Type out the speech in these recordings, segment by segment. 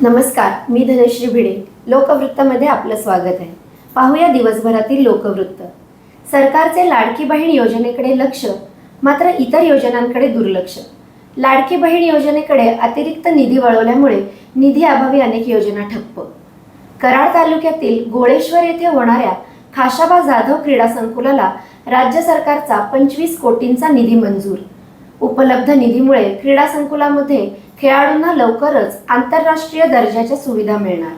नमस्कार, मी धनश्री भिडे. लोकवृत्तमध्ये आपलं स्वागत आहे. पाहूया दिवसभरातील लोकवृत्त. सरकारचे लाडकी बहीण योजनेकडे लक्ष, मात्र इतर योजनांकडे दुर्लक्ष. लाडकी बहीण योजनेकडे अतिरिक्त निधी वळवल्यामुळे निधी अभावी अनेक योजना ठप्प. कराड तालुक्यातील गोळेश्वर येथे होणाऱ्या खाशाबा जाधव क्रीडा संकुलाला राज्य सरकारचा 25 कोटींचा निधी मंजूर. उपलब्ध निधीमुळे क्रीडा संकुलामध्ये खेळाडूंना लवकरच आंतरराष्ट्रीय दर्जाच्या सुविधा मिळणार.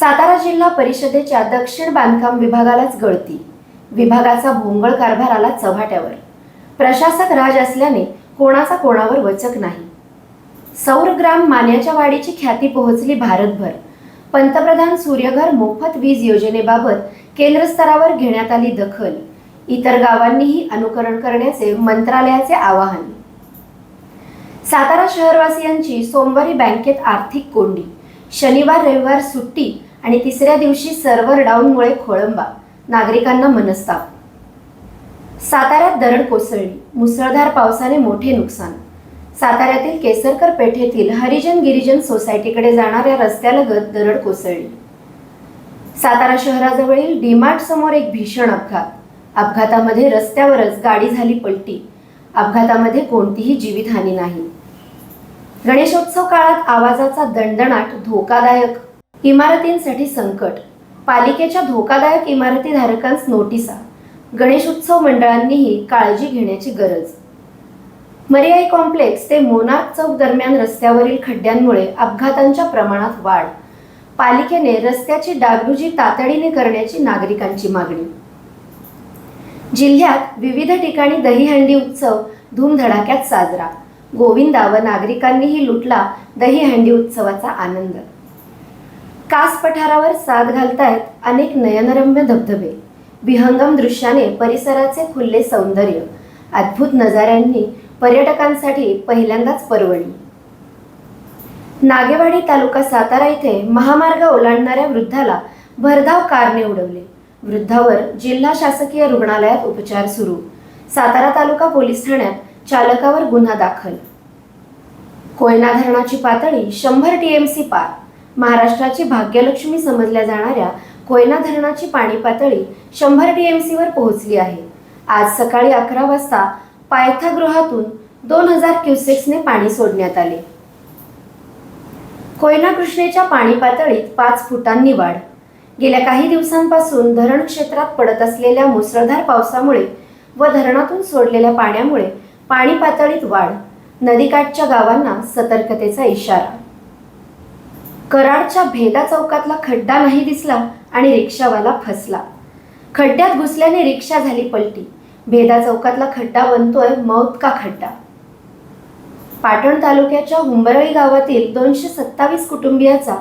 सातारा जिल्हा परिषदेच्या दक्षिण बांधकाम विभागालाच गळती. विभागाचा भोंगळ कारभार आला चव्हाट्यावर. प्रशासक राज असल्याने कोणाचा कोणावर वचक नाही. सौर ग्राम मान्याच्या वाढीची ख्याती पोहोचली भारतभर. पंतप्रधान सूर्यघर मोफत वीज योजनेबाबत केंद्र स्तरावर घेण्यात आली दखल. इतर गावांनीही अनुकरण करण्याचे मंत्रालयाचे आवाहन. सातारा शहरवासियांची सोमवारी बँकेत आर्थिक कोंडी. शनिवार रविवार सुट्टी आणि तिसऱ्या दिवशी सर्व्हर डाऊनमुळे खोळंबा. नागरिकांना मनस्ताप. साताऱ्यात दरड कोसळली. मुसळधार पावसाने मोठे नुकसान. साताऱ्यातील केसरकर पेठेतील हरिजन गिरिजन सोसायटीकडे जाणाऱ्या रस्त्यालगत दरड कोसळली. सातारा शहराजवळील डीमार्ट समोर एक भीषण अपघात. अपघातामध्ये रस्त्यावरच गाडी झाली पलटी. अपघातामध्ये कोणतीही जीवितहानी नाही. गणेशोत्सव काळात आवाजाचा दणदणाट धोकादायक. इमारतींसाठी संकट. पालिकेच्या धोकादायक इमारती धारकांस नोटिसा. गणेशोत्सव मंडळांनीही काळजी घेण्याची गरज. मरियाई कॉम्प्लेक्स ते मोनार्क चौक दरम्यान रस्त्यावरील खड्ड्यांमुळे अपघातांच्या प्रमाणात वाढ. पालिकेने रस्त्याची डागडुजी तातडीने करण्याची नागरिकांची मागणी. जिल्ह्यात विविध ठिकाणी दहीहंडी उत्सव धूमधडाक्यात साजरा. गोविंदा व नागरिकांनीही लुटला दहीहंडी उत्सवाचा आनंद. कास पठारावर साद घालतायत अनेक नयनरम्य धबधबे. विहंगम दृश्याने परिसराचे खुले सौंदर्य. अद्भुत नजाऱ्यांनी पर्यटकांसाठी पहिल्यांदाच पर्वणी. नागेवाडी तालुका सातारा येथे महामार्ग ओलांडणाऱ्या वृद्धाला भरधाव कारने उडवले. वृद्धावर जिल्हा शासकीय रुग्णालयात उपचार सुरू. सातारा तालुका पोलीस ठाण्यात चालकावर गुन्हा दाखल. कोयना धरणाची पातळी 100 TMC पार. महाराष्ट्राची भाग्यलक्ष्मी समजल्या जाणाऱ्या कोयना धरणाची पाणी पातळी 100 TMC वर पोहोचली आहे. आज सकाळी 11 वाजता पायथागृहातून 2000 क्युसेक्सने पाणी सोडण्यात आले. कोयना कृष्णेच्या पाणी पातळीत 5 फुटांनी वाढ. गेल्या काही दिवसांपासून धरण क्षेत्रात पडत असलेल्या मुसळधार पावसामुळे व धरणातून सोडलेल्या पाण्यामुळे पाणी पातळीत वाढ. नदीकाठच्या गावांना सतर्कतेचा इशारा. कराडच्या भेदा चौकातला खड्डा नाही दिसला आणि रिक्षावाला फसला. खड्ड्यात घुसल्याने रिक्षा झाली पलटी. भेदा चौकातला खड्डा बनतोय मौत का खड्डा. पाटण तालुक्याच्या हुंबरळी गावातील 227 कुटुंबियाचा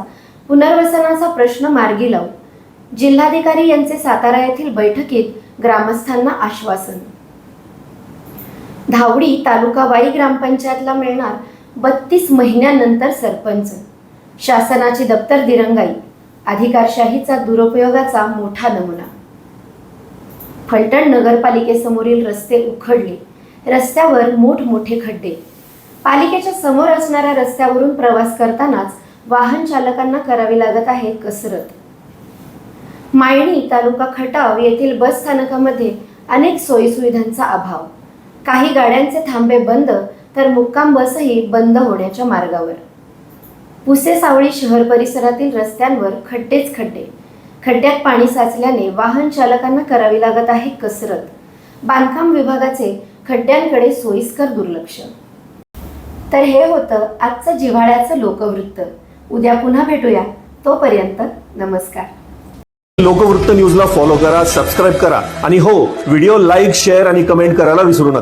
पुनर्वसनाचा प्रश्न मार्गी लावू. जिल्हाधिकारी यांचे सातारा येथील बैठकीत ग्रामस्थांना आश्वासन. धावडी तालुका वाई ग्रामपंचायतला मिळणार 32 महिन्यानंतर सरपंच. शासनाची दप्तर दिरंगाई. अधिकारशाहीचा दुरुपयोगाचा मोठा नमुना. फलटण नगरपालिकेसमोरील रस्ते उखडले. रस्त्यावर मोठमोठे खड्डे. पालिकेच्या समोर असणाऱ्या रस्त्यावरून प्रवास करतानाच वाहन चालकांना करावी लागत आहे कसरत. मायणी तालुका खटाव येथील बस स्थानकामध्ये अनेक सोयीसुविधांचा अभाव. काही गाड्यांचे थांबे बंद तर मुक्काम बसही बंद होण्याच्या मार्गावर. पुसे सावळी शहर परिसरातील रस्त्यांवर खड्डेच खड्डे. खड्ड्यात पाणी साचल्याने वाहन चालकांना करावी लागत आहे कसरत. बांधकाम विभागाचे खड्ड्यांकडे सोयीस्कर दुर्लक्ष. तर हे होतं आजचं जिव्हाळ्याचं लोकवृत्त. उद्या पुन्हा भेटूया. तोपर्यंत नमस्कार. लोकवृत्त न्यूजला फॉलो करा, सबस्क्राईब करा आणि हो, व्हिडिओ लाईक, शेअर आणि कमेंट करायला विसरू नका.